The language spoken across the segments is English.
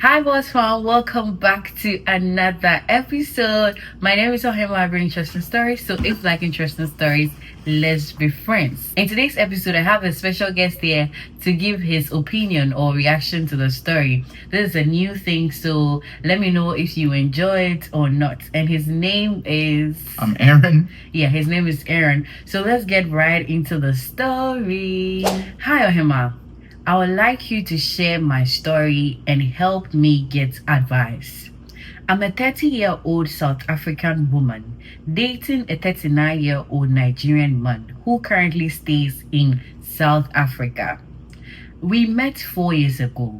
Hi, boss fan. Welcome back to another episode. My name is Ohema. I bring interesting stories. So, if you like interesting stories, let's be friends. In today's episode, I have a special guest here to give his opinion or reaction to the story. This is a new thing, so let me know if you enjoy it or not. And his name is. I'm Aaron. Yeah, his name is Aaron. So, let's get right into the story. Hi, Ohema. I would like you to share my story and help me get advice. I'm a 30-year-old South African woman dating a 39-year-old Nigerian man who currently stays in South Africa. We met 4 years ago.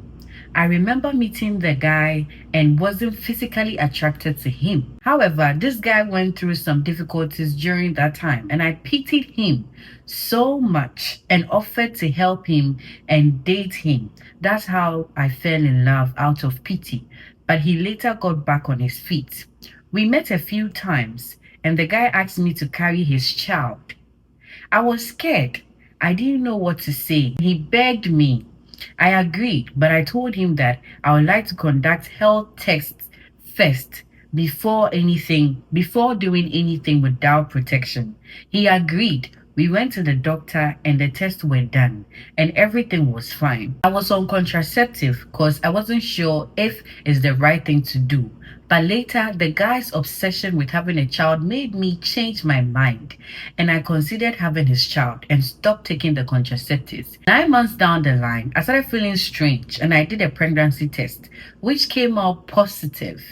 I remember meeting the guy and wasn't physically attracted to him. However, this guy went through some difficulties during that time, and I pitied him so much and offered to help him and date him. That's how I fell in love out of pity. But he later got back on his feet. We met a few times, and the guy asked me to carry his child. I was scared. I didn't know what to say. He begged me. I agreed, but I told him that I would like to conduct health tests first before doing anything without protection. He agreed. We went to the doctor and the tests were done and everything was fine. I was on contraceptive because I wasn't sure if it's the right thing to do. But later, the guy's obsession with having a child made me change my mind, and I considered having his child and stopped taking the contraceptives. 9 months down the line, I started feeling strange, and I did a pregnancy test, which came out positive.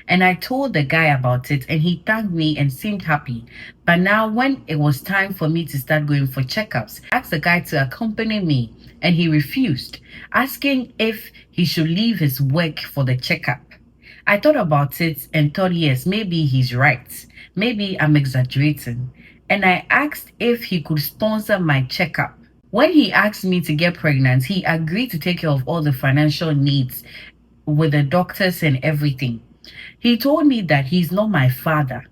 And I told the guy about it, and he thanked me and seemed happy. But now, when it was time for me to start going for checkups, I asked the guy to accompany me, and he refused, asking if he should leave his work for the checkup. I thought about it and thought, yes, maybe he's right. Maybe I'm exaggerating. And I asked if he could sponsor my checkup. When he asked me to get pregnant, he agreed to take care of all the financial needs with the doctors and everything. He told me that he's not my father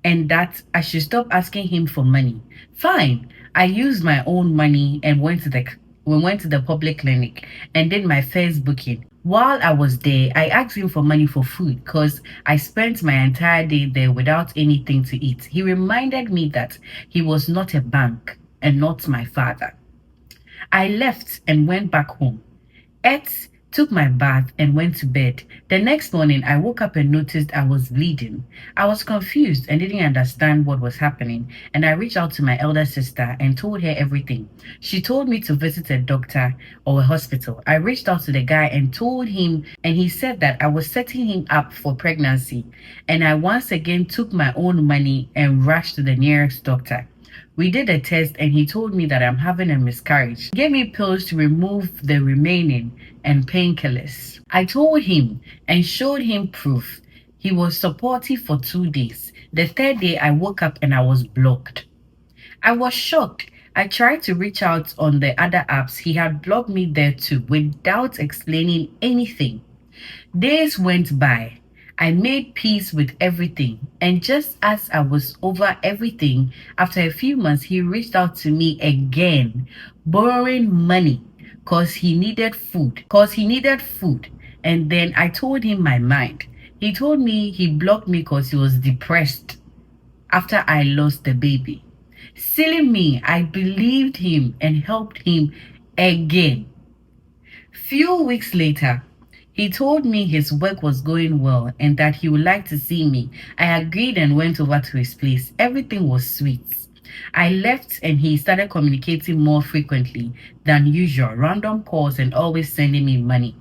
and that I should stop asking him for money. Fine. I used my own money and went to the public clinic and did my first booking. While I was there, I asked him for money for food because I spent my entire day there without anything to eat. He reminded me that he was not a bank and not my father. I left and went back home, ate, took my bath, and went to bed. The next morning, I woke up and noticed I was bleeding. I was confused and didn't understand what was happening, and I reached out to my elder sister and told her everything. She told me to visit a doctor or a hospital. I reached out to the guy and told him, and he said that I was setting him up for pregnancy, and I once again took my own money and rushed to the nearest doctor. We did a test and he told me that I'm having a miscarriage. He gave me pills to remove the remaining and painkillers. I told him and showed him proof. He was supportive for 2 days. The third day I woke up and I was blocked. I was shocked. I tried to reach out on the other apps. He had blocked me there too without explaining anything. Days went by. I made peace with everything, and just as I was over everything, after a few months, he reached out to me again, borrowing money because he needed food. And then I told him my mind. He told me he blocked me because he was depressed after I lost the baby. Silly me, I believed him and helped him again. Few weeks later, he told me his work was going well and that he would like to see me. I agreed and went over to his place. Everything was sweet. I left and he started communicating more frequently than usual, random calls and always sending me money.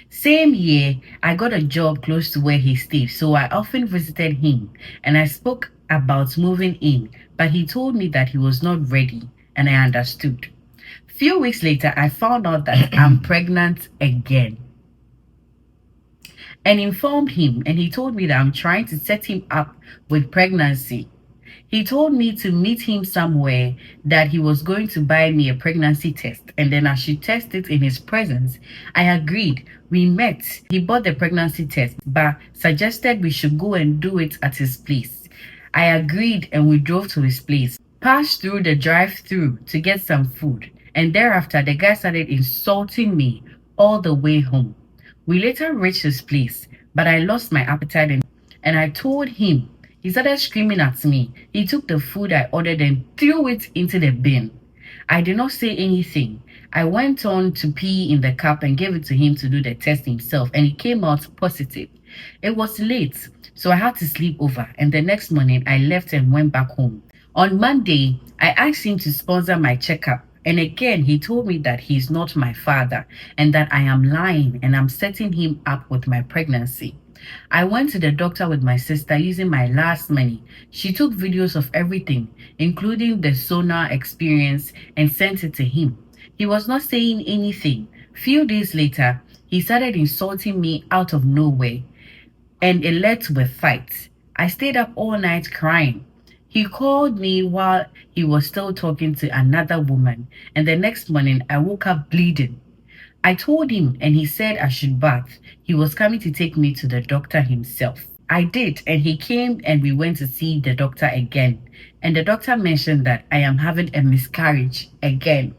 Same year, I got a job close to where he stayed, so I often visited him and I spoke about moving in, but he told me that he was not ready and I understood. Few weeks later, I found out that I'm pregnant again and informed him, and he told me that I'm trying to set him up with pregnancy. He told me to meet him somewhere, that he was going to buy me a pregnancy test and then I should test it in his presence. I agreed. We met. He bought the pregnancy test but suggested we should go and do it at his place. I agreed and we drove to his place, passed through the drive-through to get some food, and thereafter the guy started insulting me all the way home. We later reached his place, but I lost my appetite and I told him. He started screaming at me. He took the food I ordered and threw it into the bin. I did not say anything. I went on to pee in the cup and gave it to him to do the test himself, and it came out positive. It was late, so I had to sleep over, and the next morning I left and went back home. On Monday, I asked him to sponsor my checkup, and again he told me that he's not my father and that I am lying and I'm setting him up with my pregnancy. I went to the doctor with my sister using my last money. She took videos of everything, including the sonar experience, and sent it to him. He was not saying anything. Few days later, he started insulting me out of nowhere, and it led to a fight. I stayed up all night crying. He called me while he was still talking to another woman, and the next morning I woke up bleeding. I told him, and he said I should bath. He was coming to take me to the doctor himself. I did, and he came and we went to see the doctor again. And the doctor mentioned that I am having a miscarriage again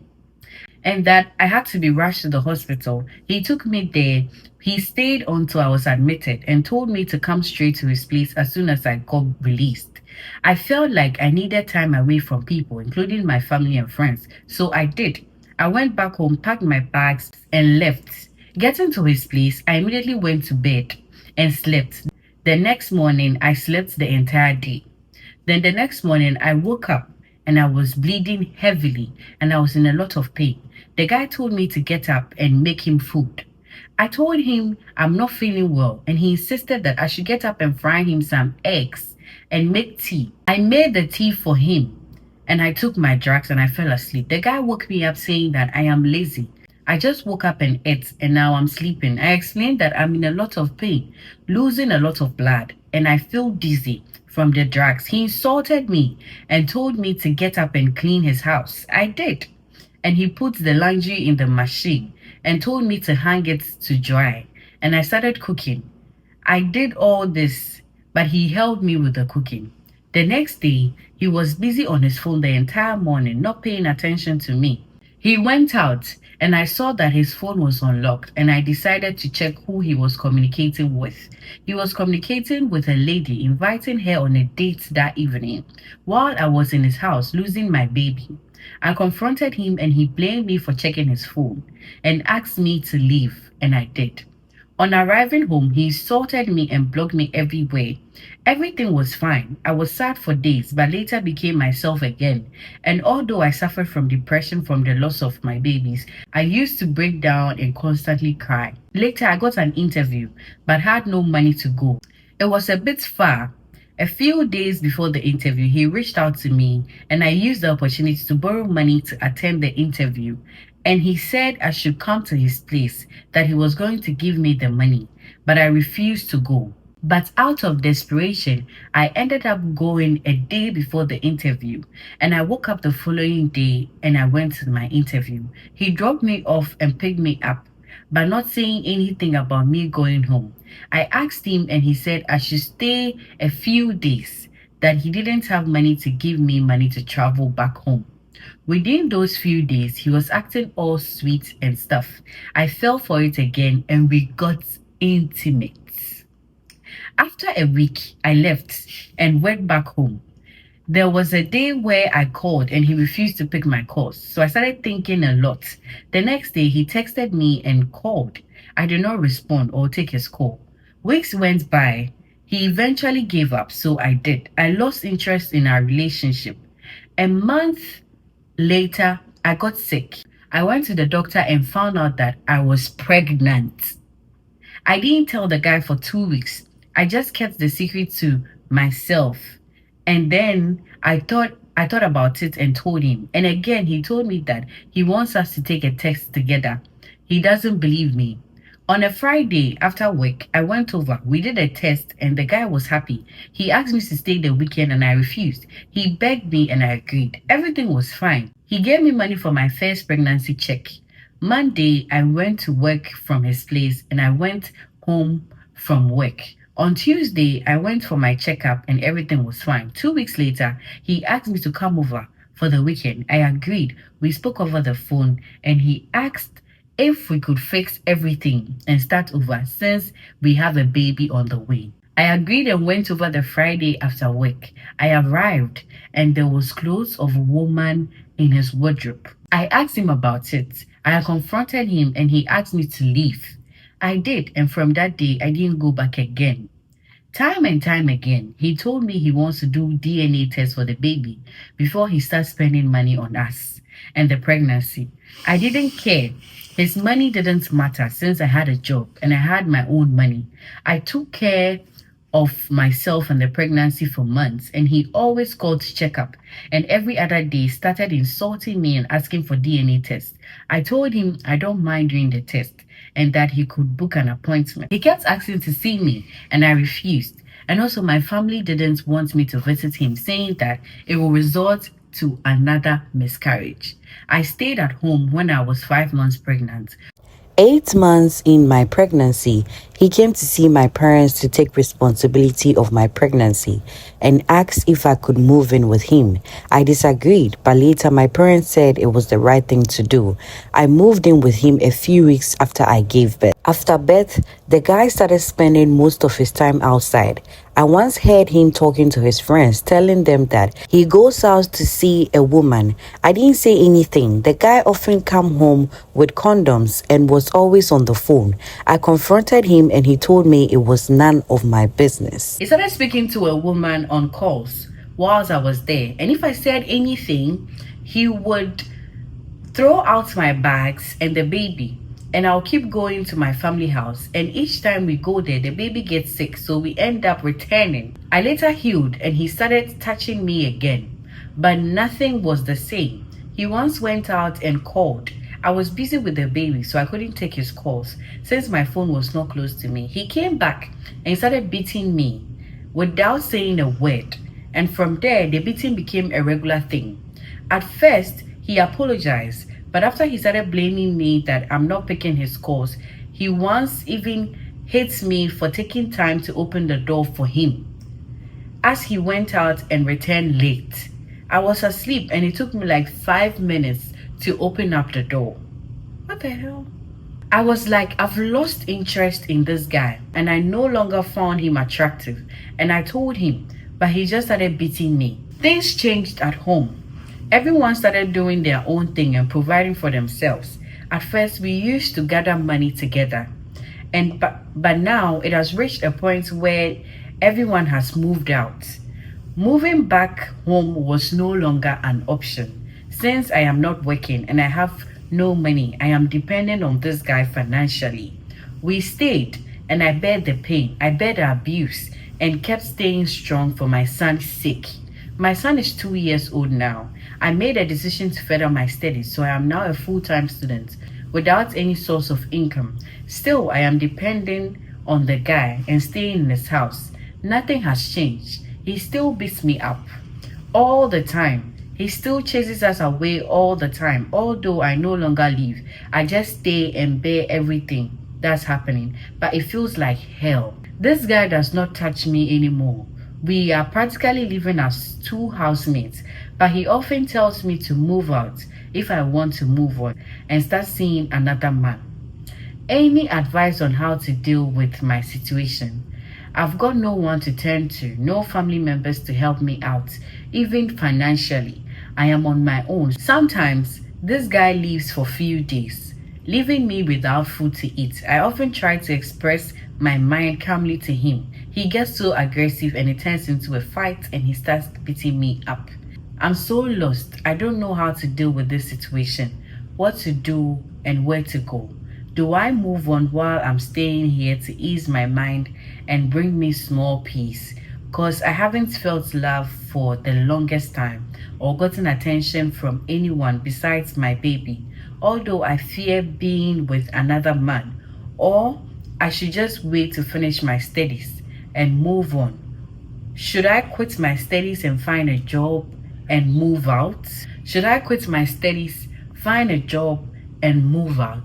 and that I had to be rushed to the hospital. He took me there. He stayed until I was admitted and told me to come straight to his place as soon as I got released. I felt like I needed time away from people, including my family and friends, so I did. I went back home, packed my bags, and left. Getting to his place, I immediately went to bed and slept. The next morning, I slept the entire day. Then the next morning, I woke up and I was bleeding heavily and I was in a lot of pain. The guy told me to get up and make him food. I told him I'm not feeling well, and he insisted that I should get up and fry him some eggs and make tea. I made the tea for him and I took my drugs and I fell asleep. The guy woke me up saying that I am lazy. I just woke up and ate and now I'm sleeping. I explained that I'm in a lot of pain, losing a lot of blood, and I feel dizzy from the drugs. He insulted me and told me to get up and clean his house. I did. And he put the laundry in the machine and told me to hang it to dry. And I started cooking. I did all this, but he helped me with the cooking. The next day, he was busy on his phone the entire morning, not paying attention to me. He went out and I saw that his phone was unlocked and I decided to check who he was communicating with. He was communicating with a lady, inviting her on a date that evening while I was in his house losing my baby. I confronted him and he blamed me for checking his phone and asked me to leave, and I did. On arriving home, he insulted me and blocked me everywhere. Everything was fine. I was sad for days, but later became myself again. And although I suffered from depression from the loss of my babies, I used to break down and constantly cry. Later, I got an interview, but had no money to go. It was a bit far. A few days before the interview, he reached out to me, and I used the opportunity to borrow money to attend the interview. And he said I should come to his place, that he was going to give me the money, but I refused to go. But out of desperation, I ended up going a day before the interview, and I woke up the following day and I went to my interview. He dropped me off and picked me up, but not saying anything about me going home. I asked him and he said I should stay a few days, that he didn't have money to give me money to travel back home. Within those few days, he was acting all sweet and stuff. I fell for it again and we got intimate. After a week, I left and went back home. There was a day where I called and he refused to pick my calls, so I started thinking a lot. The next day, he texted me and called. I did not respond or take his call. Weeks went by. He eventually gave up, so I did. I lost interest in our relationship. A month later, I got sick. I went to the doctor and found out that I was pregnant. I didn't tell the guy for 2 weeks. I just kept the secret to myself. And then I thought about it and told him. And again, he told me that he wants us to take a test together. He doesn't believe me. On a Friday after work, I went over. We did a test and the guy was happy. He asked me to stay the weekend and I refused. He begged me and I agreed. Everything was fine. He gave me money for my first pregnancy check. Monday, I went to work from his place and I went home from work. On Tuesday, I went for my checkup and everything was fine. 2 weeks later, he asked me to come over for the weekend. I agreed. We spoke over the phone and he asked if we could fix everything and start over since we have a baby on the way. I agreed and went over the Friday after work. I arrived and there was clothes of a woman in his wardrobe. I asked him about it. I confronted him and he asked me to leave. I did, and from that day I didn't go back again. Time and time again, he told me he wants to do DNA tests for the baby before he starts spending money on us and the pregnancy. I didn't care. His money didn't matter since I had a job and I had my own money. I took care of myself and the pregnancy for months, and he always called to check up, and every other day started insulting me and asking for DNA tests. I told him I don't mind doing the test and that he could book an appointment. He kept asking to see me and I refused. And also my family didn't want me to visit him, saying that it will result to another miscarriage. I stayed at home when I was 5 months pregnant. 8 months in my pregnancy, he came to see my parents to take responsibility of my pregnancy and asked if I could move in with him. I disagreed, but later my parents said it was the right thing to do. I moved in with him a few weeks after I gave birth. After birth, the guy started spending most of his time outside. I once heard him talking to his friends, telling them that he goes out to see a woman. I didn't say anything. The guy often came home with condoms and was always on the phone. I confronted him and he told me it was none of my business. He started speaking to a woman on calls whilst I was there, and if I said anything, he would throw out my bags and the baby, and I'll keep going to my family house, and each time we go there the baby gets sick, so we end up returning. I later healed and he started touching me again, but nothing was the same. He once went out and called. I was busy with the baby, so I couldn't take his calls since my phone was not close to me. He came back and started beating me without saying a word, and from there the beating became a regular thing. At first he apologized, but after he started blaming me that I'm not picking his calls, he once even hit me for taking time to open the door for him as he went out and returned late. I was asleep and it took me like 5 minutes to open up the door. What the hell? I was like, I've lost interest in this guy and I no longer found him attractive. And I told him, but he just started beating me. Things changed at home. Everyone started doing their own thing and providing for themselves. At first, we used to gather money together. But now it has reached a point where everyone has moved out. Moving back home was no longer an option. Since I am not working and I have no money, I am dependent on this guy financially. We stayed and I bear the pain, I bear the abuse, and kept staying strong for my son's sake. My son is 2 years old now. I made a decision to further my studies, so I am now a full-time student without any source of income. Still, I am depending on the guy and staying in his house. Nothing has changed. He still beats me up all the time. He still chases us away all the time. Although I no longer leave, I just stay and bear everything that's happening. But it feels like hell. This guy does not touch me anymore. We are practically living as two housemates, but he often tells me to move out if I want to move on and start seeing another man. Any advice on how to deal with my situation? I've got no one to turn to, no family members to help me out, even financially. I am on my own. Sometimes this guy leaves for few days, leaving me without food to eat. I often try to express my mind calmly to him. He gets so aggressive and it turns into a fight and he starts beating me up. I'm so lost. I don't know how to deal with this situation, what to do and where to go. Do I move on while I'm staying here to ease my mind and bring me small peace? Because I haven't felt love for the longest time or gotten attention from anyone besides my baby. Although I fear being with another man, or I should just wait to finish my studies and move on. Should I quit my studies and find a job and move out? Should I quit my studies, find a job and move out?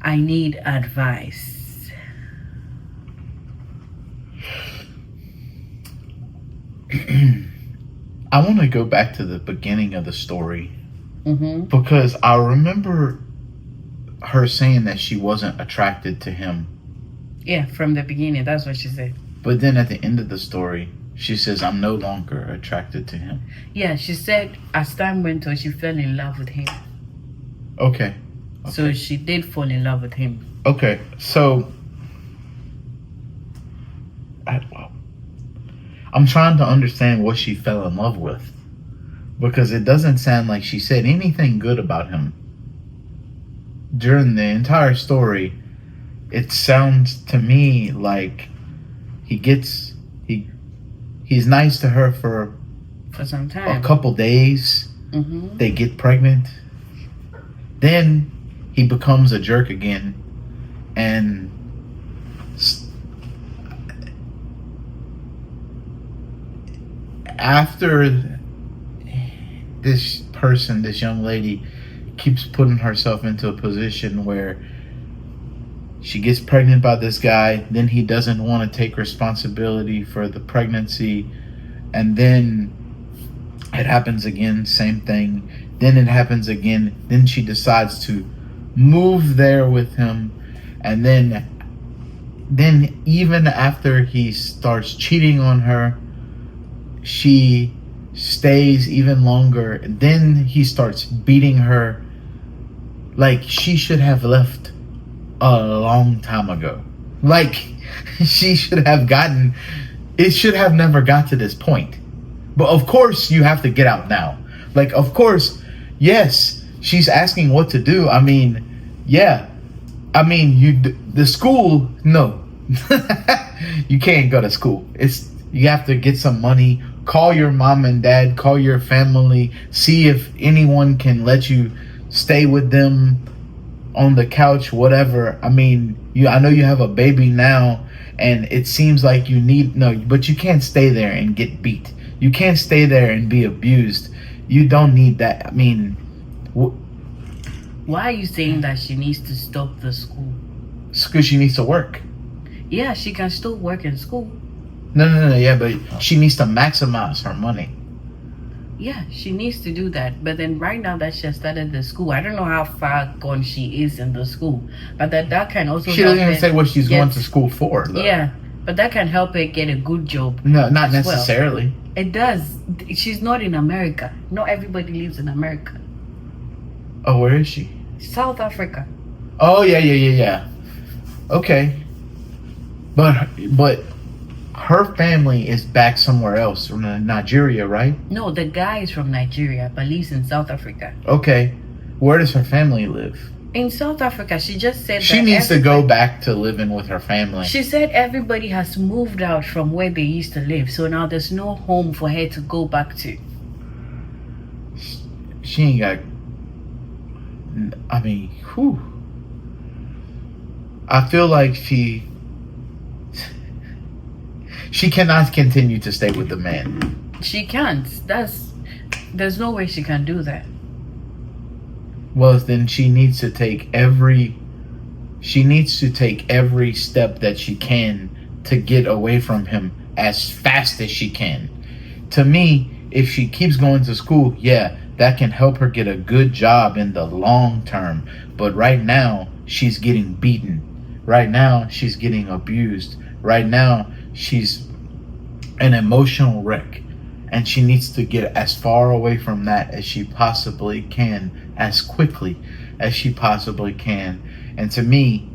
I need advice. I want to go back to the beginning of the story Mm-hmm. because I remember her saying that she wasn't attracted to him. Yeah, from the beginning, that's what she said. But then at the end of the story, she says, I'm no longer attracted to him. Yeah, she said as time went on, she fell in love with him. Okay. So she did fall in love with him. Okay, so I'm trying to understand what she fell in love with, because it doesn't sound like she said anything good about him. During the entire story, it sounds to me like he's nice to her for some time. A couple days. Mm-hmm. They get pregnant. Then he becomes a jerk again. And after this person, this young lady, keeps putting herself into a position where she gets pregnant by this guy, then he doesn't want to take responsibility for the pregnancy, and then it happens again, same thing. Then it happens again. Then she decides to move there with him, and then even after he starts cheating on her, she stays even longer. Then he starts beating her. Like, she should have left a long time ago. Like, she should have gotten, it should have never got to this point. But of course you have to get out now. Like, of course, yes, she's asking what to do. I mean, yeah. I mean, the school, no. You can't go to school. You have to get some money, call your mom and dad, call your family, see if anyone can let you stay with them on the couch, whatever. I mean, I know you have a baby now, and it seems like but you can't stay there and get beat. You can't stay there and be abused. You don't need that. I mean, why are you saying that she needs to stop the school? Because she needs to work. Yeah, she can still work in school. No, yeah, but she needs to maximize her money. Yeah, she needs to do that. But then right now that she has started the school, I don't know how far gone she is in the school. But that can also She doesn't even say what she's going to school for, though. Yeah, but that can help her get a good job. No, not necessarily. Well. It does. She's not in America. Not everybody lives in America. Oh, where is she? South Africa. Oh, yeah. Okay. But her family is back somewhere else, from Nigeria, right? No, the guy is from Nigeria, but lives in South Africa. Okay. Where does her family live? In South Africa. She just said she needs to go back to living with her family. She said everybody has moved out from where they used to live, so now there's no home for her to go back to. She ain't got... I mean, whew. I feel like she cannot continue to stay with the man. She can't. There's no way she can do that. Well, then she needs to take every step that she can to get away from him as fast as she can. To me, if she keeps going to school, yeah, that can help her get a good job in the long term. But right now, she's getting beaten. Right now, she's getting abused. Right now, she's an emotional wreck. And she needs to get as far away from that as she possibly can, as quickly as she possibly can. And to me,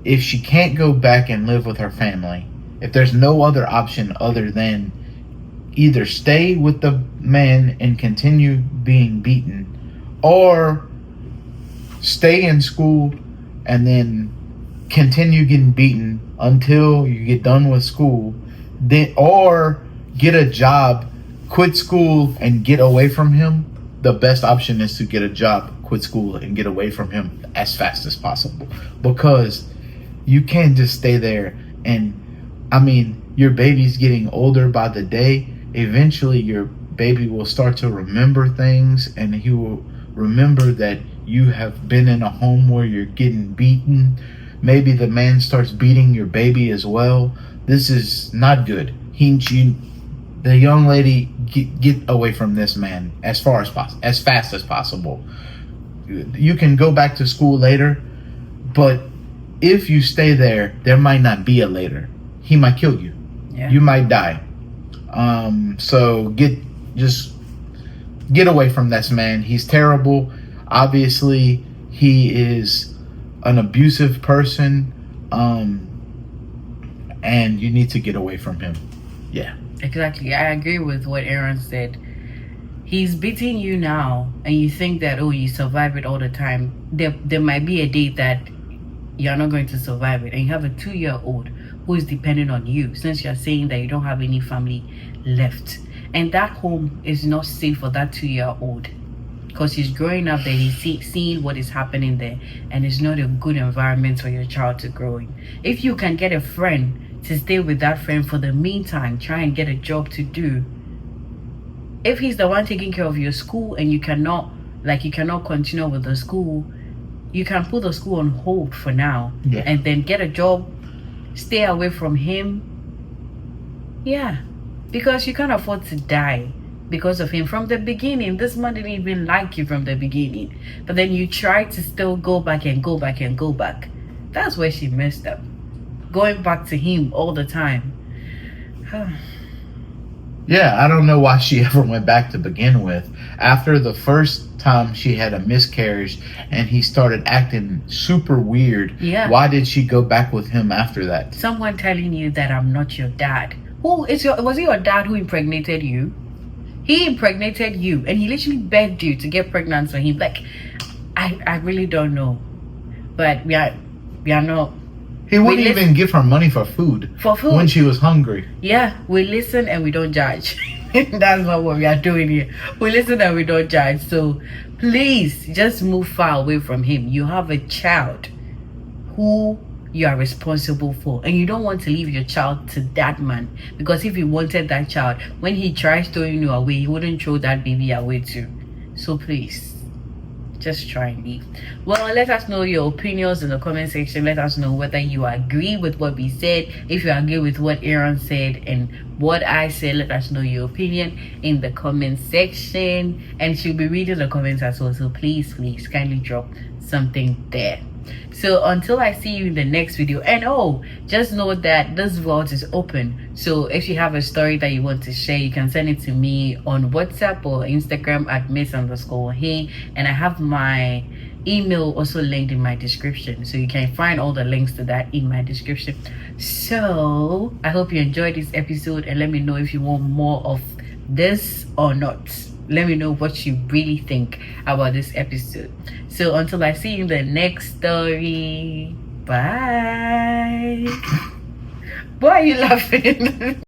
if she can't go back and live with her family, if there's no other option other than either stay with the man and continue being beaten, or stay in school and then continue getting beaten until you get done with school, then, or get a job, quit school and get away from him, the best option is to get a job, quit school, and get away from him as fast as possible. Because you can't just stay there. And I mean, your baby's getting older by the day. Eventually your baby will start to remember things, and he will remember that you have been in a home where you're getting beaten. Maybe the man starts beating your baby as well. This is not good. The young lady, get away from this man as fast as possible. You can go back to school later, But if you stay there, there might not be a later. He might kill you. Yeah. You might die. So just get away from this man. He's terrible. Obviously, he is an abusive person. And you need to get away from him. Yeah. Exactly. I agree with what Aaron said. He's beating you now, and you think that, oh, you survive it all the time. There might be a day that you're not going to survive it, and you have a 2-year-old who is dependent on you, since you're saying that you don't have any family left, and that home is not safe for that 2-year-old, because he's growing up there, he's seeing what is happening there, and it's not a good environment for your child to grow in. If you can get a friend to stay with that friend for the meantime, try and get a job to do. If he's the one taking care of your school and you cannot continue with the school, you can put the school on hold for now. Yeah. And then get a job, stay away from him. Yeah, because you can't afford to die because of him. From the beginning, this man didn't even like you from the beginning, but then you try to still go back. That's where she messed up, going back to him all the time. Yeah, I don't know why she ever went back to begin with. After the first time she had a miscarriage and he started acting super weird, Yeah. Why did she go back with him after that? Someone telling you that I'm not your dad. Was it your dad who impregnated you? He impregnated you, and he literally begged you to get pregnant for him. Like, I really don't know, but we are not. He wouldn't even give her money for food. When she was hungry. Yeah, we listen and we don't judge. That's not what we are doing here. We listen and we don't judge. So please just move far away from him. You have a child who you are responsible for, and you don't want to leave your child to that man, because if he wanted that child, when he tries throwing you away, he wouldn't throw that baby away too. So please, just try and leave. Well, let us know your opinions in the comment section. Let us know whether you agree with what we said. If you agree with what Aaron said and what I said, let us know your opinion in the comment section, and she'll be reading the comments as well. So please kindly drop something there. So until I see you in the next video, and just know that this vault is open. So if you have a story that you want to share, you can send it to me on WhatsApp or Instagram at miss_hey, and I have my email also linked in my description, so you can find all the links to that in my description. So I hope you enjoyed this episode, and let me know if you want more of this or not. Let me know what you really think about this episode. So until I see you in the next story, bye. Why are you laughing?